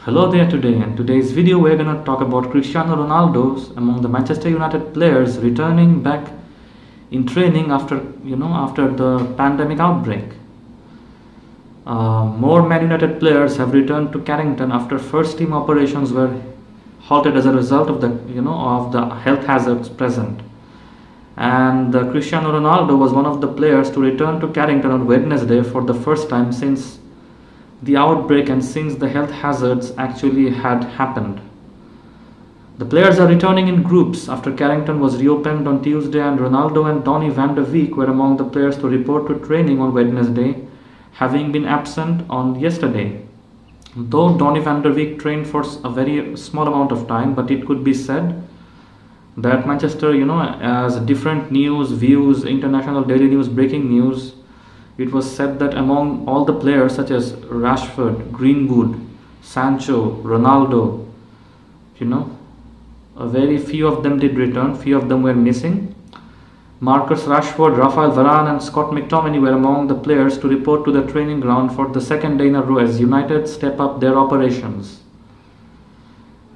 Hello there today. In today's video we're going to talk about Cristiano Ronaldo among the Manchester United players returning back in training after the pandemic outbreak. More Man United players have returned to Carrington after first team operations were halted as a result of the health hazards present. And Cristiano Ronaldo was one of the players to return to Carrington on Wednesday for the first time since the outbreak and since the health hazards actually had happened. The players are returning in groups after Carrington was reopened on Tuesday, and Ronaldo and Donny van de Beek were among the players to report to training on Wednesday, having been absent on yesterday. Though Donny van de Beek trained for a very small amount of time, but it could be said that Manchester, as different news, views, international daily news, breaking news, it was said that among all the players such as Rashford, Greenwood, Sancho, Ronaldo, a very few of them did return, few of them were missing. Marcus Rashford, Rafael Varane and Scott McTominay were among the players to report to the training ground for the second day in a row as United step up their operations.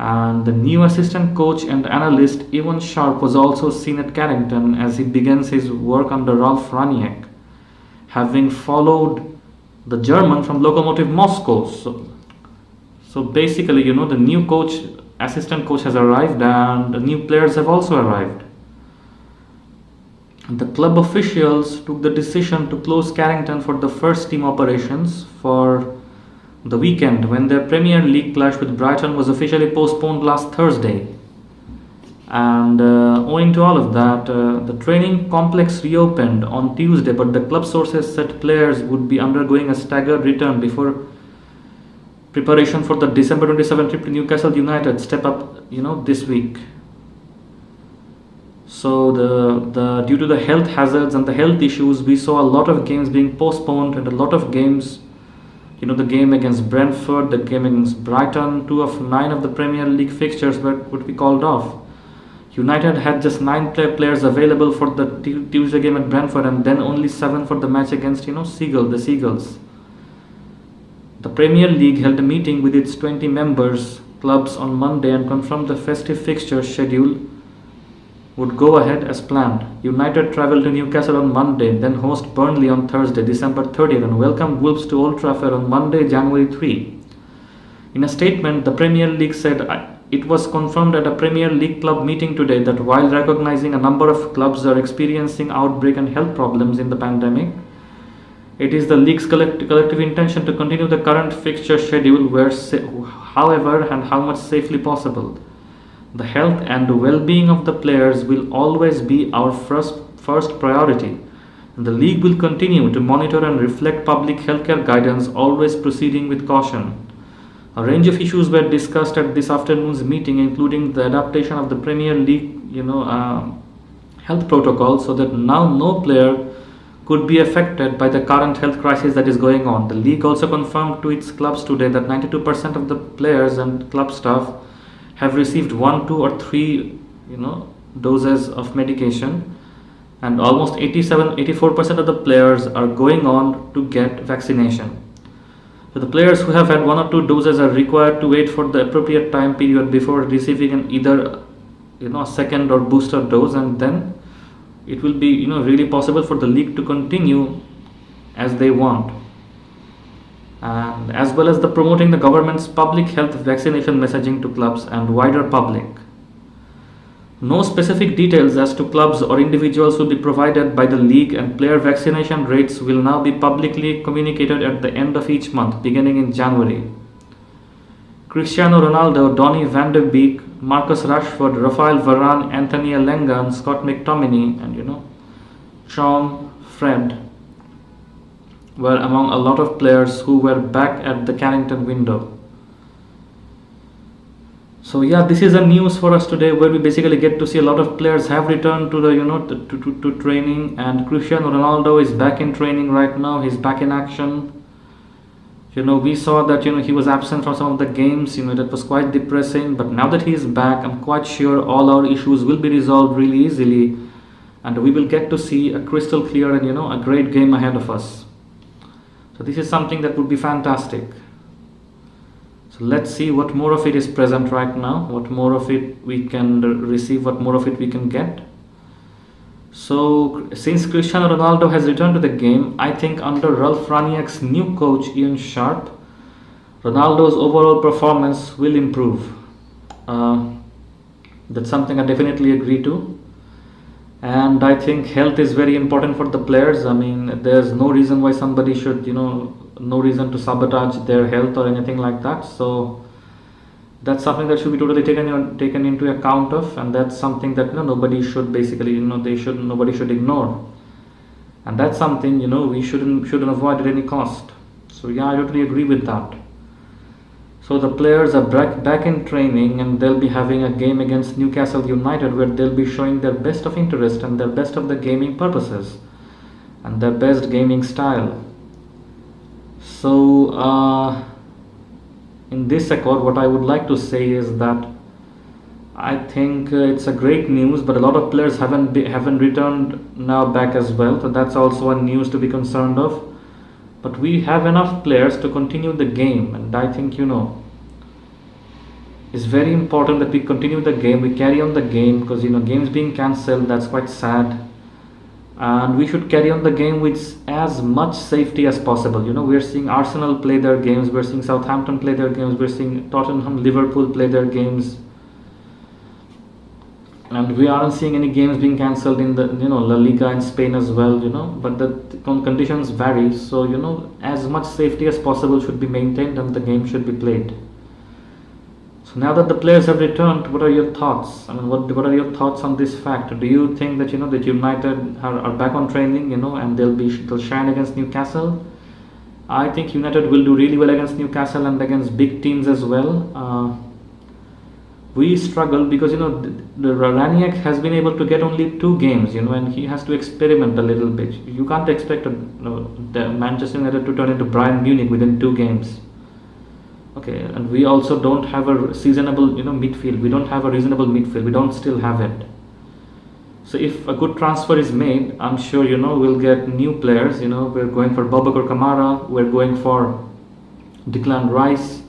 And the new assistant coach and analyst Ivan Sharp was also seen at Carrington as he begins his work under Ralf Rangnick, having followed the German from Lokomotiv Moscow. So basically, the new assistant coach has arrived and the new players have also arrived. The club officials took the decision to close Carrington for the first team operations for the weekend when their Premier League clash with Brighton was officially postponed last Thursday. And owing to all of that, the training complex reopened on Tuesday, but the club sources said players would be undergoing a staggered return before preparation for the December 27 trip to Newcastle United step up, this week. So the due to the health hazards and the health issues, we saw a lot of games being postponed and a lot of games. The game against Brentford, the game against Brighton, 2 of 9 of the Premier League fixtures would be called off. United had just 9 players available for the Tuesday game at Brentford and then only 7 for the match against the Seagulls. The Premier League held a meeting with its 20 members clubs on Monday and confirmed the festive fixture schedule would go ahead as planned. United travelled to Newcastle on Monday, then host Burnley on Thursday, December 30th, and welcome Wolves to Old Trafford on Monday, January 3. In a statement, the Premier League said it was confirmed at a Premier League club meeting today that while recognizing a number of clubs are experiencing outbreak and health problems in the pandemic, it is the league's collective intention to continue the current fixture schedule however and how much safely possible. The health and well-being of the players will always be our first priority. The league will continue to monitor and reflect public healthcare guidance, always proceeding with caution. A range of issues were discussed at this afternoon's meeting, including the adaptation of the Premier League, health protocol, so that now no player could be affected by the current health crisis that is going on. The league also confirmed to its clubs today that 92% of the players and club staff have received 1, 2 or 3 doses of medication, and almost 84% of the players are going on to get vaccination. So the players who have had 1 or 2 doses are required to wait for the appropriate time period before receiving either a second or booster dose, and then it will be really possible for the league to continue as they want. And as well as promoting the government's public health vaccination messaging to clubs and wider public. No specific details as to clubs or individuals will be provided by the league, and player vaccination rates will now be publicly communicated at the end of each month, beginning in January. Cristiano Ronaldo, Donny van de Beek, Marcus Rashford, Rafael Varane, Anthony Elanga, and Scott McTominay, and Sean Fred were among a lot of players who were back at the Carrington window. So yeah, this is a news for us today where we basically get to see a lot of players have returned to the to training, and Cristiano Ronaldo is back in training right now. He's back in action. We saw that he was absent from some of the games. That was quite depressing. But now that he is back, I'm quite sure all our issues will be resolved really easily, and we will get to see a crystal clear and a great game ahead of us. So this is something that would be fantastic. So let's see what more of it is present right now, what more of it we can receive, what more of it we can get. So since Cristiano Ronaldo has returned to the game, I think under Ralph Raniak's new coach Ian Sharp, Ronaldo's overall performance will improve. Uh, that's something I definitely agree to. And I think health is very important for the players. I mean, there's no reason why somebody should, no reason to sabotage their health or anything like that. So that's something that should be totally taken into account of, and that's something that nobody should basically, nobody should ignore. And that's something we shouldn't avoid at any cost. So yeah, I totally agree with that. So the players are back in training, and they'll be having a game against Newcastle United where they'll be showing their best of interest and their best of the gaming purposes and their best gaming style. So in this accord, what I would like to say is that I think it's a great news, but a lot of players haven't returned now back as well. So that's also a news to be concerned of. But we have enough players to continue the game, and I think it's very important that we continue the game, we carry on the game, because games being cancelled, that's quite sad. And we should carry on the game with as much safety as possible. We're seeing Arsenal play their games, we're seeing Southampton play their games, we're seeing Tottenham, Liverpool play their games, and we aren't seeing any games being cancelled in the La Liga in Spain as well. But the conditions vary, so as much safety as possible should be maintained and the game should be played. So now that the players have returned, what are your thoughts? I mean, what are your thoughts on this fact? Do you think that that United are back on training, and they'll shine against Newcastle? I think United will do really well against Newcastle and against big teams as well. We struggle because the Raniak has been able to get only 2 games, and he has to experiment a little bit. You can't expect the Manchester United to turn into Bayern Munich within 2 games. Okay, and we also don't have a seasonable midfield. We don't have a reasonable midfield. We don't still have it. So if a good transfer is made, I'm sure we'll get new players. We're going for Boubacar Kamara, we're going for Declan Rice,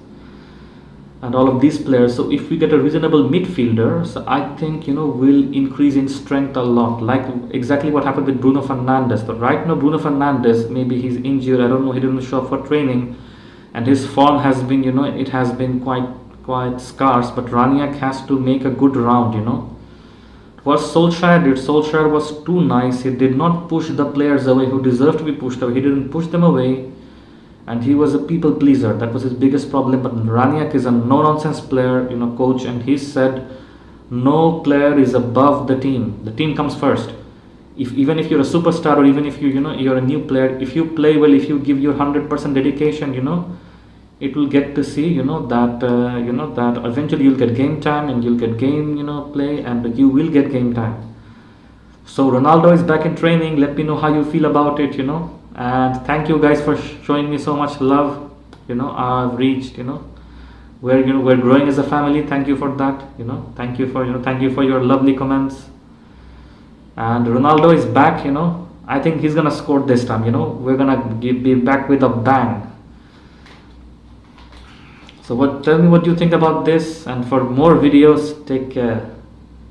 and all of these players. So if we get a reasonable midfielder, so I think we'll increase in strength a lot, like exactly what happened with Bruno Fernandes. So right now Bruno Fernandes, maybe he's injured, I don't know, he didn't show up for training, and his form has been it has been quite scarce. But Raniak has to make a good round. What Solskjaer did, Solskjaer was too nice. He did not push the players away who deserved to be pushed away. He didn't push them away, and he was a people pleaser. That was his biggest problem. But Raniak is a no-nonsense player, coach, and he said no player is above the team. The team comes first. Even if you're a superstar, or even if you're a new player, if you play well, if you give your 100% dedication, it will get to see that eventually you'll get game time, and you'll get game play, and you will get game time. So Ronaldo is back in training. Let me know how you feel about it. And thank you guys for showing me so much love. I've reached we're growing as a family. Thank you for that. Thank you for your lovely comments. And Ronaldo is back. I think he's gonna score this time. We're gonna be back with a bang. So tell me what you think about this, and for more videos, take care.